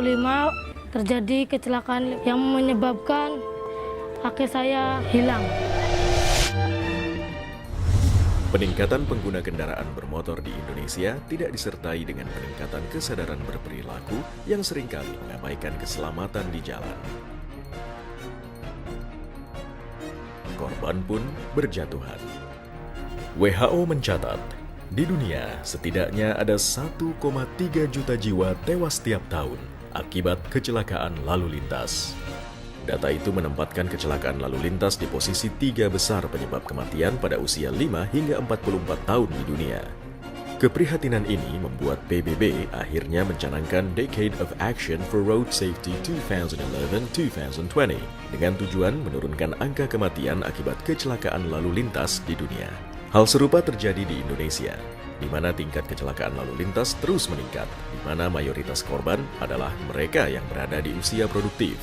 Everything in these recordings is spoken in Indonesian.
2005 terjadi kecelakaan yang menyebabkan kaki saya hilang. Peningkatan pengguna kendaraan bermotor di Indonesia tidak disertai dengan peningkatan kesadaran berperilaku yang seringkali mengabaikan keselamatan di jalan. Korban pun berjatuhan. WHO mencatat, di dunia setidaknya ada 1,3 juta jiwa tewas setiap tahun akibat kecelakaan lalu lintas. Data itu menempatkan kecelakaan lalu lintas di posisi 3 besar penyebab kematian pada usia 5 hingga 44 tahun di dunia. Keprihatinan ini membuat PBB akhirnya mencanangkan Decade of Action for Road Safety 2011-2020 dengan tujuan menurunkan angka kematian akibat kecelakaan lalu lintas di dunia. Hal serupa terjadi di Indonesia, di mana tingkat kecelakaan lalu lintas terus meningkat, di mana mayoritas korban adalah mereka yang berada di usia produktif.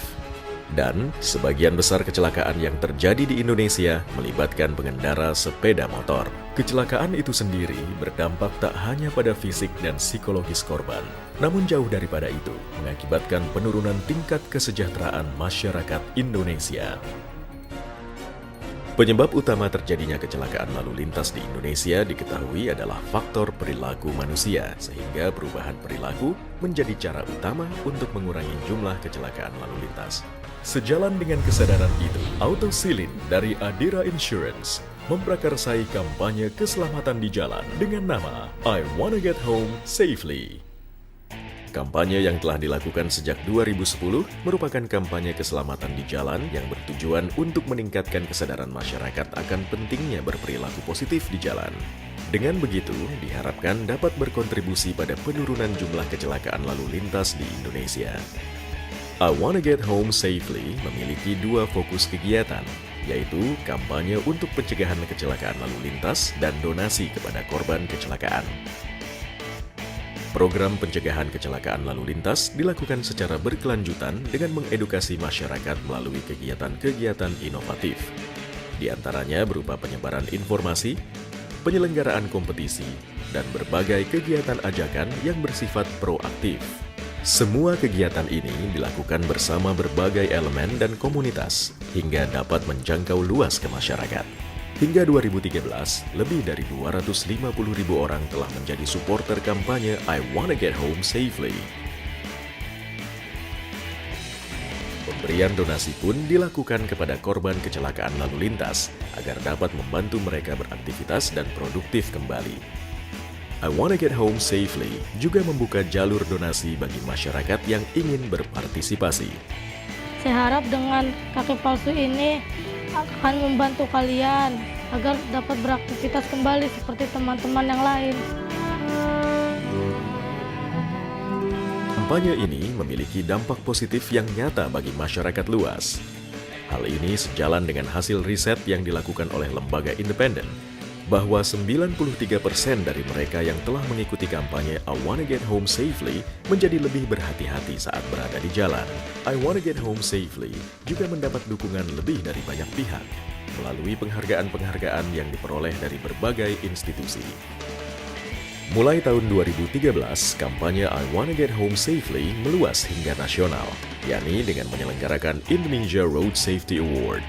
Dan sebagian besar kecelakaan yang terjadi di Indonesia melibatkan pengendara sepeda motor. Kecelakaan itu sendiri berdampak tak hanya pada fisik dan psikologis korban, namun jauh daripada itu mengakibatkan penurunan tingkat kesejahteraan masyarakat Indonesia. Penyebab utama terjadinya kecelakaan lalu lintas di Indonesia diketahui adalah faktor perilaku manusia, sehingga perubahan perilaku menjadi cara utama untuk mengurangi jumlah kecelakaan lalu lintas. Sejalan dengan kesadaran itu, Autosilin dari Adira Insurance memprakarsai kampanye keselamatan di jalan dengan nama I Wanna Get Home Safely. Kampanye yang telah dilakukan sejak 2010 merupakan kampanye keselamatan di jalan yang bertujuan untuk meningkatkan kesadaran masyarakat akan pentingnya berperilaku positif di jalan. Dengan begitu, diharapkan dapat berkontribusi pada penurunan jumlah kecelakaan lalu lintas di Indonesia. I Wanna Get Home Safely memiliki 2 fokus kegiatan, yaitu kampanye untuk pencegahan kecelakaan lalu lintas dan donasi kepada korban kecelakaan. Program pencegahan kecelakaan lalu lintas dilakukan secara berkelanjutan dengan mengedukasi masyarakat melalui kegiatan-kegiatan inovatif. Di antaranya berupa penyebaran informasi, penyelenggaraan kompetisi, dan berbagai kegiatan ajakan yang bersifat proaktif. Semua kegiatan ini dilakukan bersama berbagai elemen dan komunitas hingga dapat menjangkau luas ke masyarakat. Hingga 2013, lebih dari 250.000 orang telah menjadi supporter kampanye I Wanna Get Home Safely. Pemberian donasi pun dilakukan kepada korban kecelakaan lalu lintas agar dapat membantu mereka beraktivitas dan produktif kembali. I Wanna Get Home Safely juga membuka jalur donasi bagi masyarakat yang ingin berpartisipasi. Saya harap dengan kaki palsu ini akan membantu kalian agar dapat beraktivitas kembali seperti teman-teman yang lain. Kampanye ini memiliki dampak positif yang nyata bagi masyarakat luas. Hal ini sejalan dengan hasil riset yang dilakukan oleh lembaga independen, bahwa 93% dari mereka yang telah mengikuti kampanye I Wanna Get Home Safely menjadi lebih berhati-hati saat berada di jalan. I Wanna Get Home Safely juga mendapat dukungan lebih dari banyak pihak melalui penghargaan-penghargaan yang diperoleh dari berbagai institusi. Mulai tahun 2013, kampanye I Wanna Get Home Safely meluas hingga nasional, yakni dengan menyelenggarakan Indonesia Road Safety Award,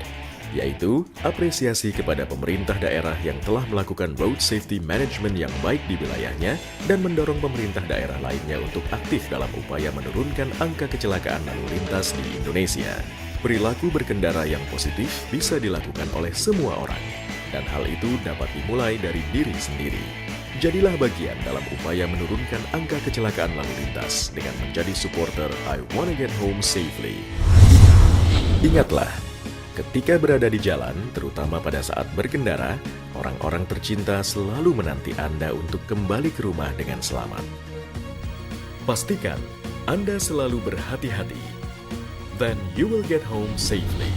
yaitu apresiasi kepada pemerintah daerah yang telah melakukan road safety management yang baik di wilayahnya dan mendorong pemerintah daerah lainnya untuk aktif dalam upaya menurunkan angka kecelakaan lalu lintas di Indonesia. Perilaku berkendara yang positif bisa dilakukan oleh semua orang, dan hal itu dapat dimulai dari diri sendiri. Jadilah bagian dalam upaya menurunkan angka kecelakaan lalu lintas dengan menjadi supporter I Wanna Get Home Safely. Ingatlah, ketika berada di jalan, terutama pada saat berkendara, orang-orang tercinta selalu menanti Anda untuk kembali ke rumah dengan selamat. Pastikan Anda selalu berhati-hati. Then you will get home safely.